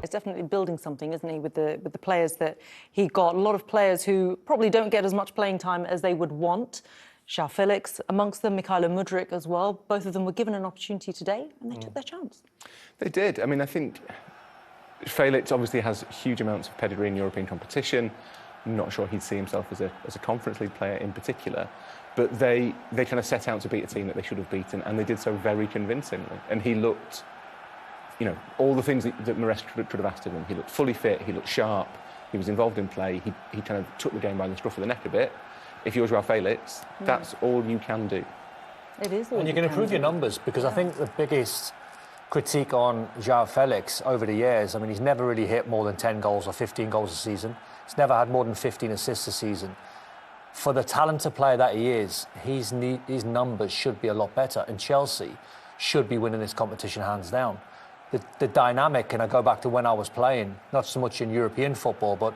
He's definitely building something, isn't he, with the players that he got. A lot of players who probably don't get as much playing time as they would want. Felix amongst them, Mudryk as well. Both of them were given an opportunity today and they took their chance. They did. I mean, I think Felix obviously has huge amounts of pedigree in European competition. I'm not sure he'd see himself as a Conference League player in particular. But they kind of set out to beat a team that they should have beaten, and they did so very convincingly. And he looked, you know, all the things that Maresca could have asked of him. He looked fully fit, he looked sharp, he was involved in play, he kind of took the game by the scruff of the neck a bit. If you're Joao Felix, that's all you can do. It is all and you can improve your numbers, because I think the biggest critique on Joao Felix over the years, I mean, he's never really hit more than 10 goals or 15 goals a season. He's never had more than 15 assists a season. For the talented player that he is, his numbers should be a lot better, and Chelsea should be winning this competition hands down. The dynamic, and I go back to when I was playing, not so much in European football, but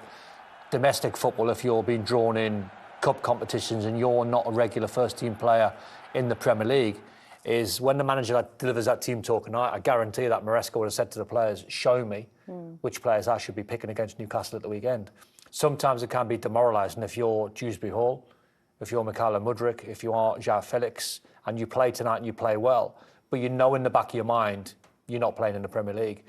domestic football, if you're being drawn in cup competitions and you're not a regular first-team player in the Premier League, is when the manager delivers that team talk tonight, I guarantee that Maresca would have said to the players, show me which players I should be picking against Newcastle at the weekend. Sometimes it can be demoralising if you're Dewsbury Hall, if you're Mudryk, if you are Joao Felix, and you play tonight and you play well, but you know in the back of your mind you're not playing in the Premier League.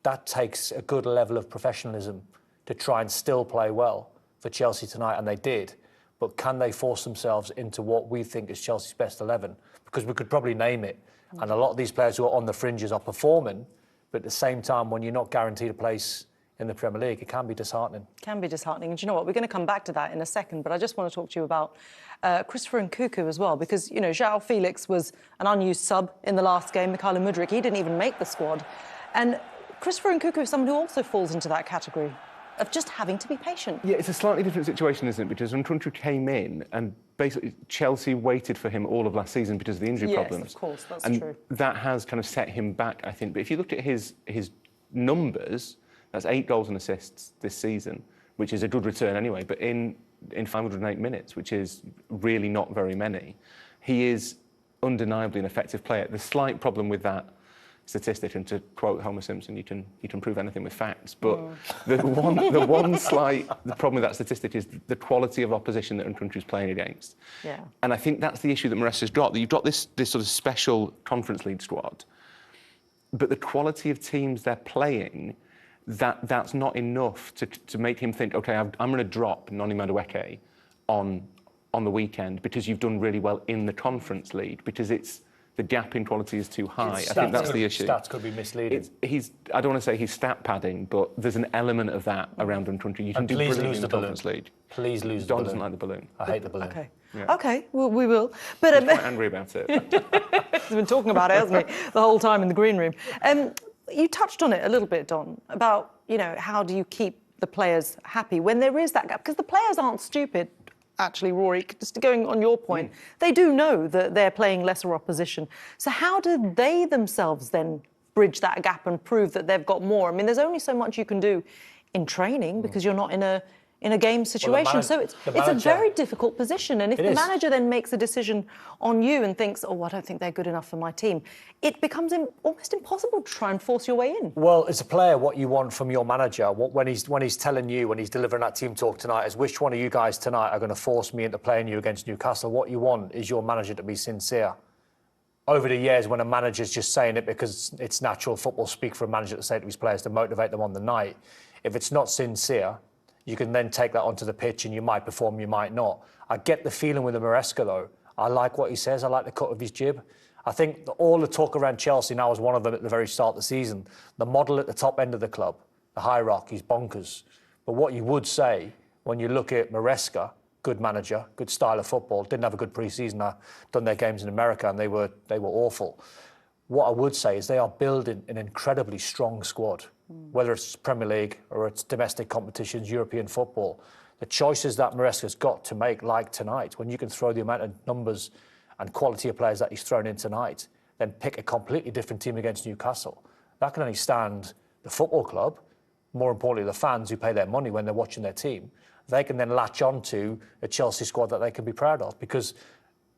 That takes a good level of professionalism to try and still play well for Chelsea tonight, and they did. But can they force themselves into what we think is Chelsea's best 11? Because we could probably name it. And a lot of these players who are on the fringes are performing, but at the same time, when you're not guaranteed a place in the Premier League, it can be disheartening. Can be disheartening. And do you know what? We're going to come back to that in a second, but I just want to talk to you about Christopher Nkunku as well, because, you know, Joao Felix was an unused sub in the last game. Mudryk, he didn't even make the squad. And Christopher Nkunku is someone who also falls into that category of just having to be patient. Yeah, it's a slightly different situation, isn't it? Because Nkunku came in and basically Chelsea waited for him all of last season because of the injury problems. Yes, of course, that's and true. That has kind of set him back, I think. But if you looked at his numbers, that's 8 goals and assists this season, which is a good return anyway, but in 508 minutes, which is really not very many. He is undeniably an effective player. The slight problem with that statistic, and to quote Homer Simpson, you can prove anything with facts, but the problem with that statistic is the quality of opposition that Nkunku's playing against. Yeah. And I think that's the issue that Maresca's got, that you've got this sort of special Conference League squad, but the quality of teams they're playing, that's not enough to make him think, OK, I'm going to drop Noni Madueke on the weekend because you've done really well in the Conference League, because the gap in quality is too high. I think that's the issue. Stats could be misleading. I don't want to say he's stat padding, but there's an element of that around Nkunku. You can do brilliantly in the Conference League. Please lose the Don balloon. doesn't like the balloon. I hate the balloon. OK. Yeah. OK, well, we will. But He's quite angry about it. He's been talking about it, hasn't he, the whole time in the green room. You touched on it a little bit, Don, about, you know, how do you keep the players happy when there is that gap? Because the players aren't stupid. Actually, Rory, just going on your point, they do know that they're playing lesser opposition. So how do they themselves then bridge that gap and prove that they've got more? I mean, there's only so much you can do in training because you're not in a game situation. So it's a very difficult position. And if the manager then makes a decision on you and thinks, oh, I don't think they're good enough for my team, it becomes almost impossible to try and force your way in. Well, as a player, what you want from your manager, when he's telling you, when he's delivering that team talk tonight, is which one of you guys tonight are going to force me into playing you against Newcastle? What you want is your manager to be sincere. Over the years, when a manager's just saying it because it's natural football speak for a manager to say to his players to motivate them on the night, if it's not sincere, you can then take that onto the pitch and you might perform, you might not. I get the feeling with the Maresca, though. I like what he says. I like the cut of his jib. I think all the talk around Chelsea now is one of them at the very start of the season. The model at the top end of the club, the hierarchy, is bonkers. But what you would say, when you look at Maresca, good manager, good style of football, didn't have a good pre-season, done their games in America and they were awful. What I would say is they are building an incredibly strong squad. Whether it's Premier League or it's domestic competitions, European football, the choices that Maresca's got to make, like tonight, when you can throw the amount of numbers and quality of players that he's thrown in tonight, then pick a completely different team against Newcastle. That can only stand the football club, more importantly, the fans who pay their money when they're watching their team. They can then latch on to a Chelsea squad that they can be proud of, because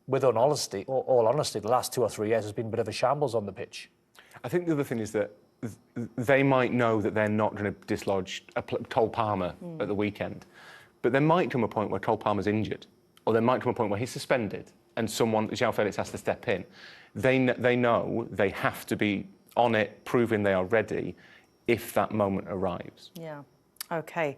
with all honesty, the last 2 or 3 years has been a bit of a shambles on the pitch. I think the other thing is that they might know that they're not going to dislodge Cole Palmer at the weekend, but there might come a point where Cole Palmer's injured, or there might come a point where he's suspended and João Felix has to step in. They know they have to be on it, proving they are ready if that moment arrives. Yeah. Okay.